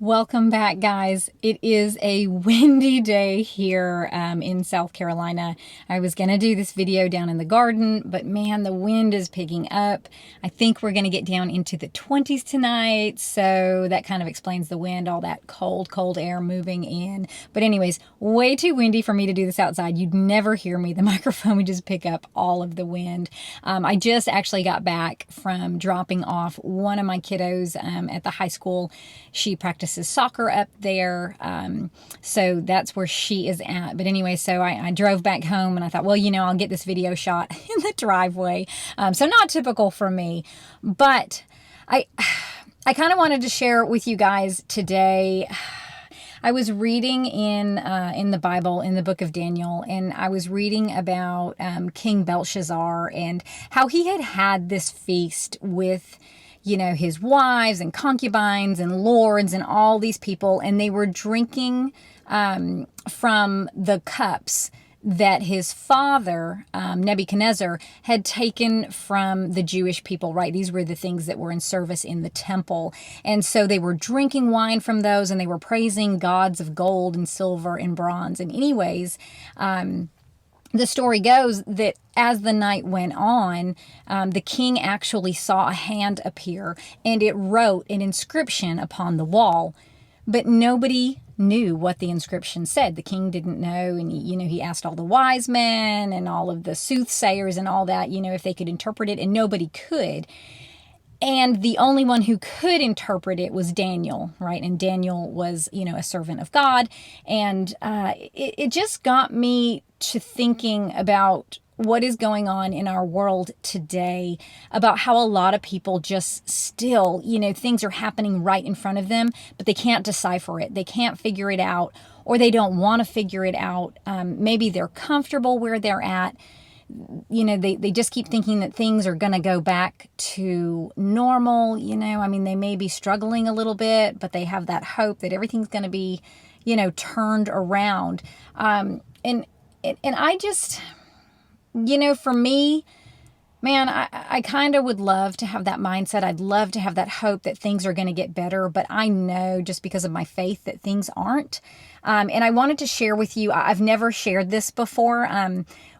Welcome back, guys. It is a windy day here in South Carolina. I was going to do this video down in the garden, but man, the wind is picking up. I think we're going to get down into the 20s tonight, so that kind of explains the wind, all that cold air moving in. But anyways, way too windy for me to do this outside. You'd never hear me. The microphone would just pick up all of the wind. I just actually got back from dropping off one of my kiddos at the high school. She practices soccer up there, so that's where she is at. But anyway, so I drove back home and I thought, well, I'll get this video shot in the driveway. So not typical for me, but I kind of wanted to share with you guys today. I was reading in the Bible, in the book of Daniel, and I was reading about King Belshazzar and how he had this feast with his wives and concubines and lords and all these people, and they were drinking from the cups that his father, Nebuchadnezzar, had taken from the Jewish people, right? These were the things that were in service in the temple. And so they were drinking wine from those, and they were praising gods of gold and silver and bronze. And anyways, the story goes that as the night went on, the king actually saw a hand appear, and it wrote an inscription upon the wall, but nobody knew what the inscription said. The king didn't know, and he asked all the wise men and all of the soothsayers and all that, if they could interpret it, and nobody could. And the only one who could interpret it was Daniel, right? And Daniel was, a servant of God. And it just got me to thinking about what is going on in our world today, about how a lot of people just still, things are happening right in front of them, but they can't decipher it. They can't figure it out, or they don't want to figure it out. Maybe they're comfortable where they're at. They just keep thinking that things are going to go back to normal. They may be struggling a little bit, but they have that hope that everything's going to be, turned around. And I just, for me, man, I kind of would love to have that mindset. I'd love to have that hope that things are going to get better, but I know just because of my faith that things aren't. And I wanted to share with you, I've never shared this before.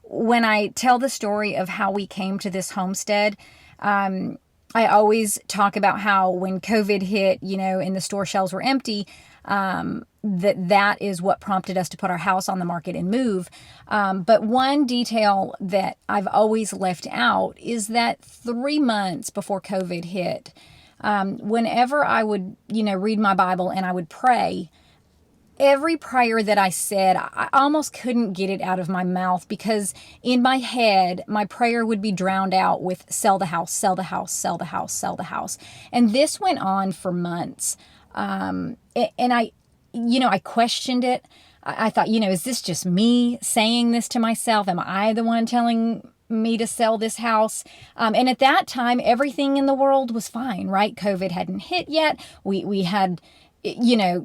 When I tell the story of how we came to this homestead, I always talk about how when COVID hit, and the store shelves were empty, that is what prompted us to put our house on the market and move. But one detail that I've always left out is that 3 months before COVID hit, whenever I would, read my Bible and I would pray, every prayer that I said, I almost couldn't get it out of my mouth because in my head, my prayer would be drowned out with sell the house, sell the house, sell the house, sell the house. And this went on for months. And I questioned it. I thought, is this just me saying this to myself? Am I the one telling me to sell this house? And at that time, everything in the world was fine, right? COVID hadn't hit yet. We had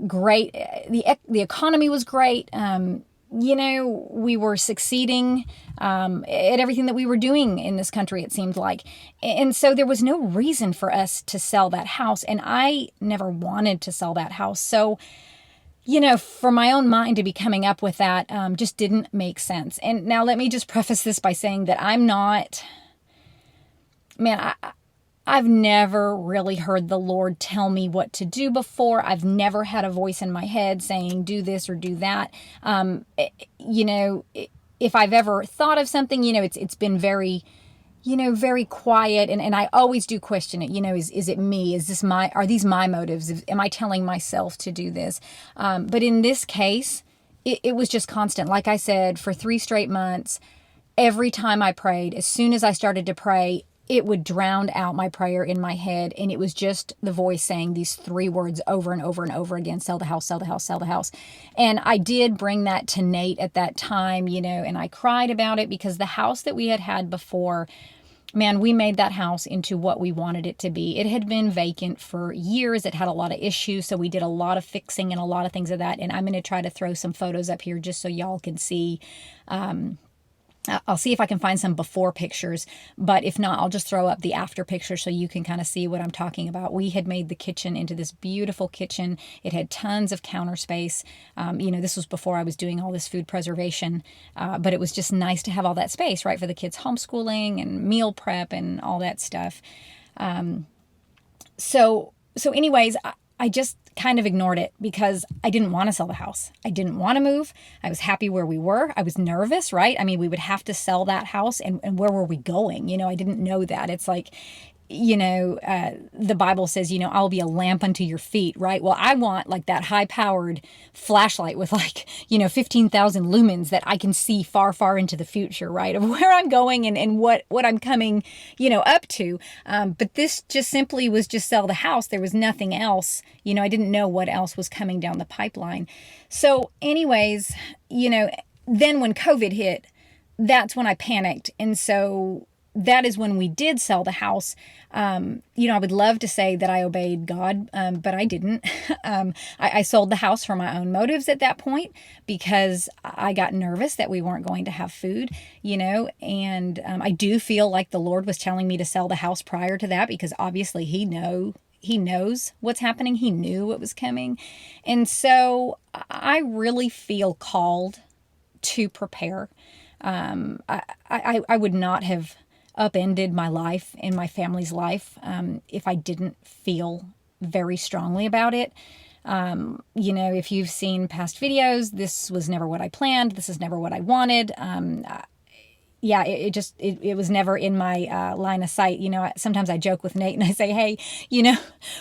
great, the economy was great. We were succeeding at everything that we were doing in this country, it seemed like. And so there was no reason for us to sell that house. And I never wanted to sell that house. So, for my own mind to be coming up with that just didn't make sense. And now let me just preface this by saying that I'm not, I've never really heard the Lord tell me what to do before. I've never had a voice in my head saying, do this or do that. If I've ever thought of something, it's been very, very quiet. And I always do question it. Is it me? Are these my motives? Am I telling myself to do this? But in this case, it was just constant. Like I said, for 3 straight months, every time I prayed, as soon as I started to pray, it would drown out my prayer in my head. And it was just the voice saying these 3 words over and over and over again, sell the house, sell the house, sell the house. And I did bring that to Nate at that time, and I cried about it because the house that we had before, man, we made that house into what we wanted it to be. It had been vacant for years. It had a lot of issues. So we did a lot of fixing and a lot of things of that. And I'm going to try to throw some photos up here just so y'all can see, I'll see if I can find some before pictures, but if not, I'll just throw up the after picture so you can kind of see what I'm talking about. We had made the kitchen into this beautiful kitchen. It had tons of counter space. This was before I was doing all this food preservation, but it was just nice to have all that space, right, for the kids' homeschooling and meal prep and all that stuff. So anyways, I just kind of ignored it because I didn't want to sell the house. I didn't want to move. I was happy where we were. I was nervous, right? I mean, we would have to sell that house, and where were we going? I didn't know that. It's like, the Bible says, I'll be a lamp unto your feet, right? Well, I want like that high powered flashlight with 15,000 lumens that I can see far, far into the future, right? Of where I'm going and what I'm coming, up to. But this just simply was just sell the house. There was nothing else. I didn't know what else was coming down the pipeline. So anyways, then when COVID hit, that's when I panicked. And so that is when we did sell the house. I would love to say that I obeyed God, but I didn't. I sold the house for my own motives at that point because I got nervous that we weren't going to have food, and I do feel like the Lord was telling me to sell the house prior to that because obviously He knows what's happening. He knew what was coming. And so I really feel called to prepare. I would not have upended my life and my family's life if I didn't feel very strongly about it. If you've seen past videos, this was never what I planned. This is never what I wanted. It was never in my line of sight. Sometimes I joke with Nate and I say, hey,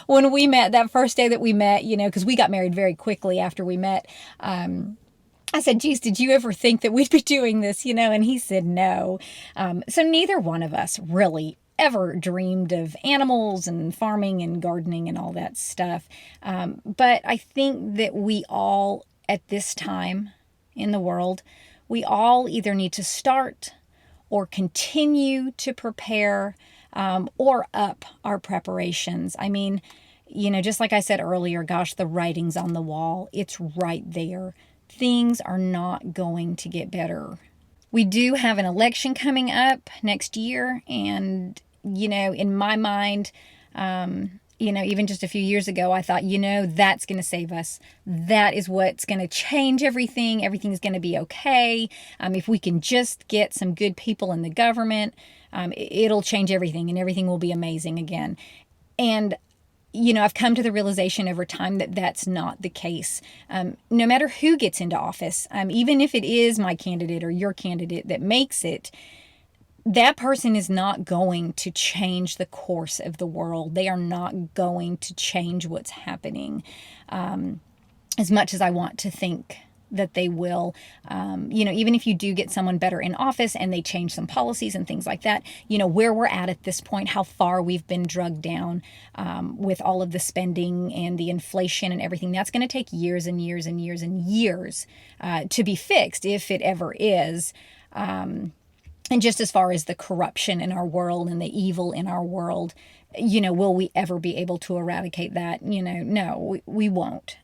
when we met, that first day that we met, because we got married very quickly after we met, I said, geez, did you ever think that we'd be doing this, And he said, no. So neither one of us really ever dreamed of animals and farming and gardening and all that stuff. But I think that we all, at this time in the world, we all either need to start or continue to prepare or up our preparations. I mean, just like I said earlier, gosh, the writing's on the wall. It's right there. Things are not going to get better. We do have an election coming up next year. And, in my mind, even just a few years ago, I thought, that's going to save us. That is what's going to change everything. Everything's going to be okay. If we can just get some good people in the government, it'll change everything and everything will be amazing again. And I've come to the realization over time that that's not the case. No matter who gets into office, even if it is my candidate or your candidate that makes it, that person is not going to change the course of the world. They are not going to change what's happening as much as I want to think that they will. Even if you do get someone better in office and they change some policies and things like that, where we're at this point, how far we've been drugged down with all of the spending and the inflation and everything, that's going to take years and years and years and years to be fixed, if it ever is. And just as far as the corruption in our world and the evil in our world, will we ever be able to eradicate that? No, we won't.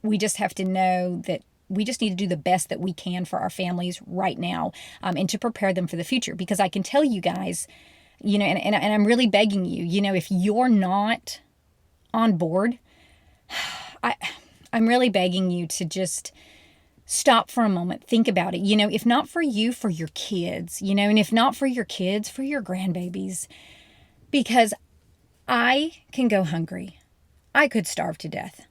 We just have to know that we just need to do the best that we can for our families right now and to prepare them for the future. Because I can tell you guys, and I'm really begging you, if you're not on board, I'm really begging you to just stop for a moment, think about it. If not for you, for your kids, and if not for your kids, for your grandbabies. Because I can go hungry. I could starve to death.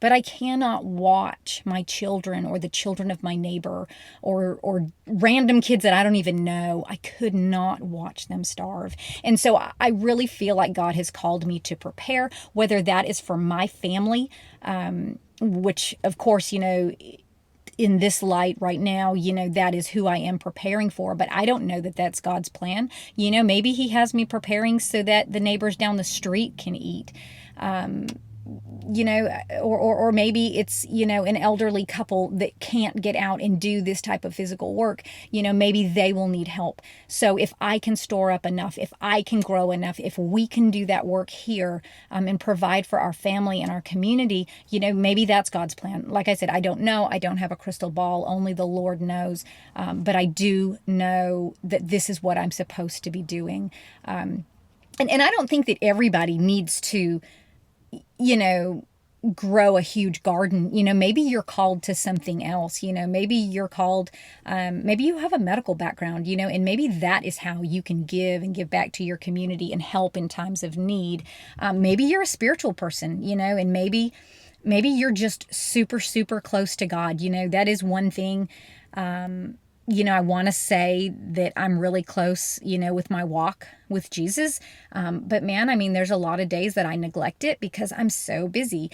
But I cannot watch my children or the children of my neighbor or random kids that I don't even know. I could not watch them starve. And so I really feel like God has called me to prepare, whether that is for my family, which of course, in this light right now, that is who I am preparing for. But I don't know that that's God's plan. Maybe He has me preparing so that the neighbors down the street can eat. or maybe it's, an elderly couple that can't get out and do this type of physical work. Maybe they will need help. So if I can store up enough, if I can grow enough, if we can do that work here, and provide for our family and our community, maybe that's God's plan. Like I said, I don't know. I don't have a crystal ball. Only the Lord knows. But I do know that this is what I'm supposed to be doing. And I don't think that everybody needs to, grow a huge garden. Maybe you're called to something else. Maybe you're called, maybe you have a medical background, and maybe that is how you can give and give back to your community and help in times of need. Maybe you're a spiritual person, and maybe you're just super, super close to God. That is one thing. I want to say that I'm really close, with my walk with Jesus. But man, there's a lot of days that I neglect it because I'm so busy.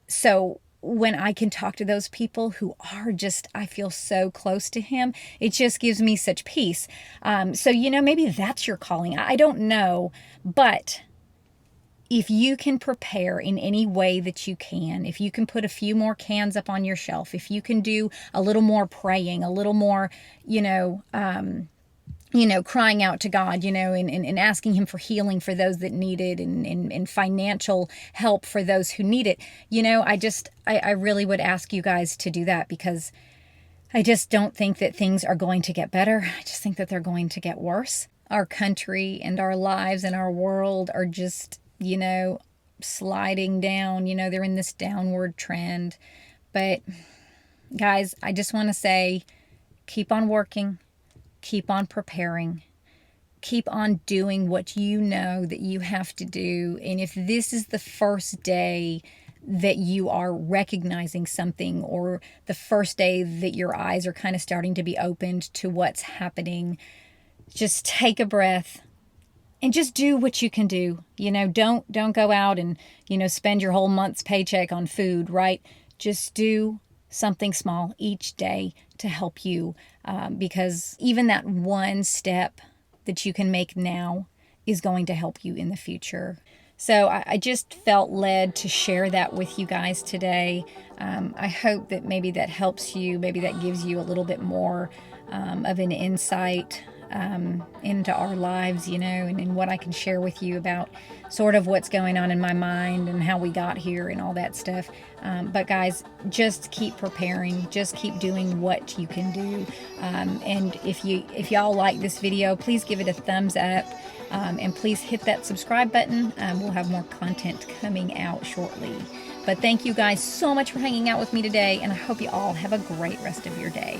So when I can talk to those people who are just, I feel so close to him, it just gives me such peace. So, maybe that's your calling. I don't know, but if you can prepare in any way that you can, if you can put a few more cans up on your shelf, if you can do a little more praying, a little more, crying out to God, and asking him for healing for those that need it, and financial help for those who need it. I really would ask you guys to do that, because I just don't think that things are going to get better. I just think that they're going to get worse. Our country and our lives and our world are just, sliding down. They're in this downward trend. But guys, I just want to say, keep on working, keep on preparing, keep on doing what you know that you have to do. And if this is the first day that you are recognizing something, or the first day that your eyes are kind of starting to be opened to what's happening, just take a breath and just do what you can do. Don't go out and, spend your whole month's paycheck on food, right? Just do something small each day to help you, because even that one step that you can make now is going to help you in the future. So I just felt led to share that with you guys today. I hope that maybe that helps you. Maybe that gives you a little bit more of an insight into our lives, and what I can share with you about sort of what's going on in my mind and how we got here and all that stuff. But guys, just keep preparing, just keep doing what you can do. And if y'all like this video, please give it a thumbs up, and please hit that subscribe button. We'll have more content coming out shortly. But thank you guys so much for hanging out with me today, and I hope you all have a great rest of your day.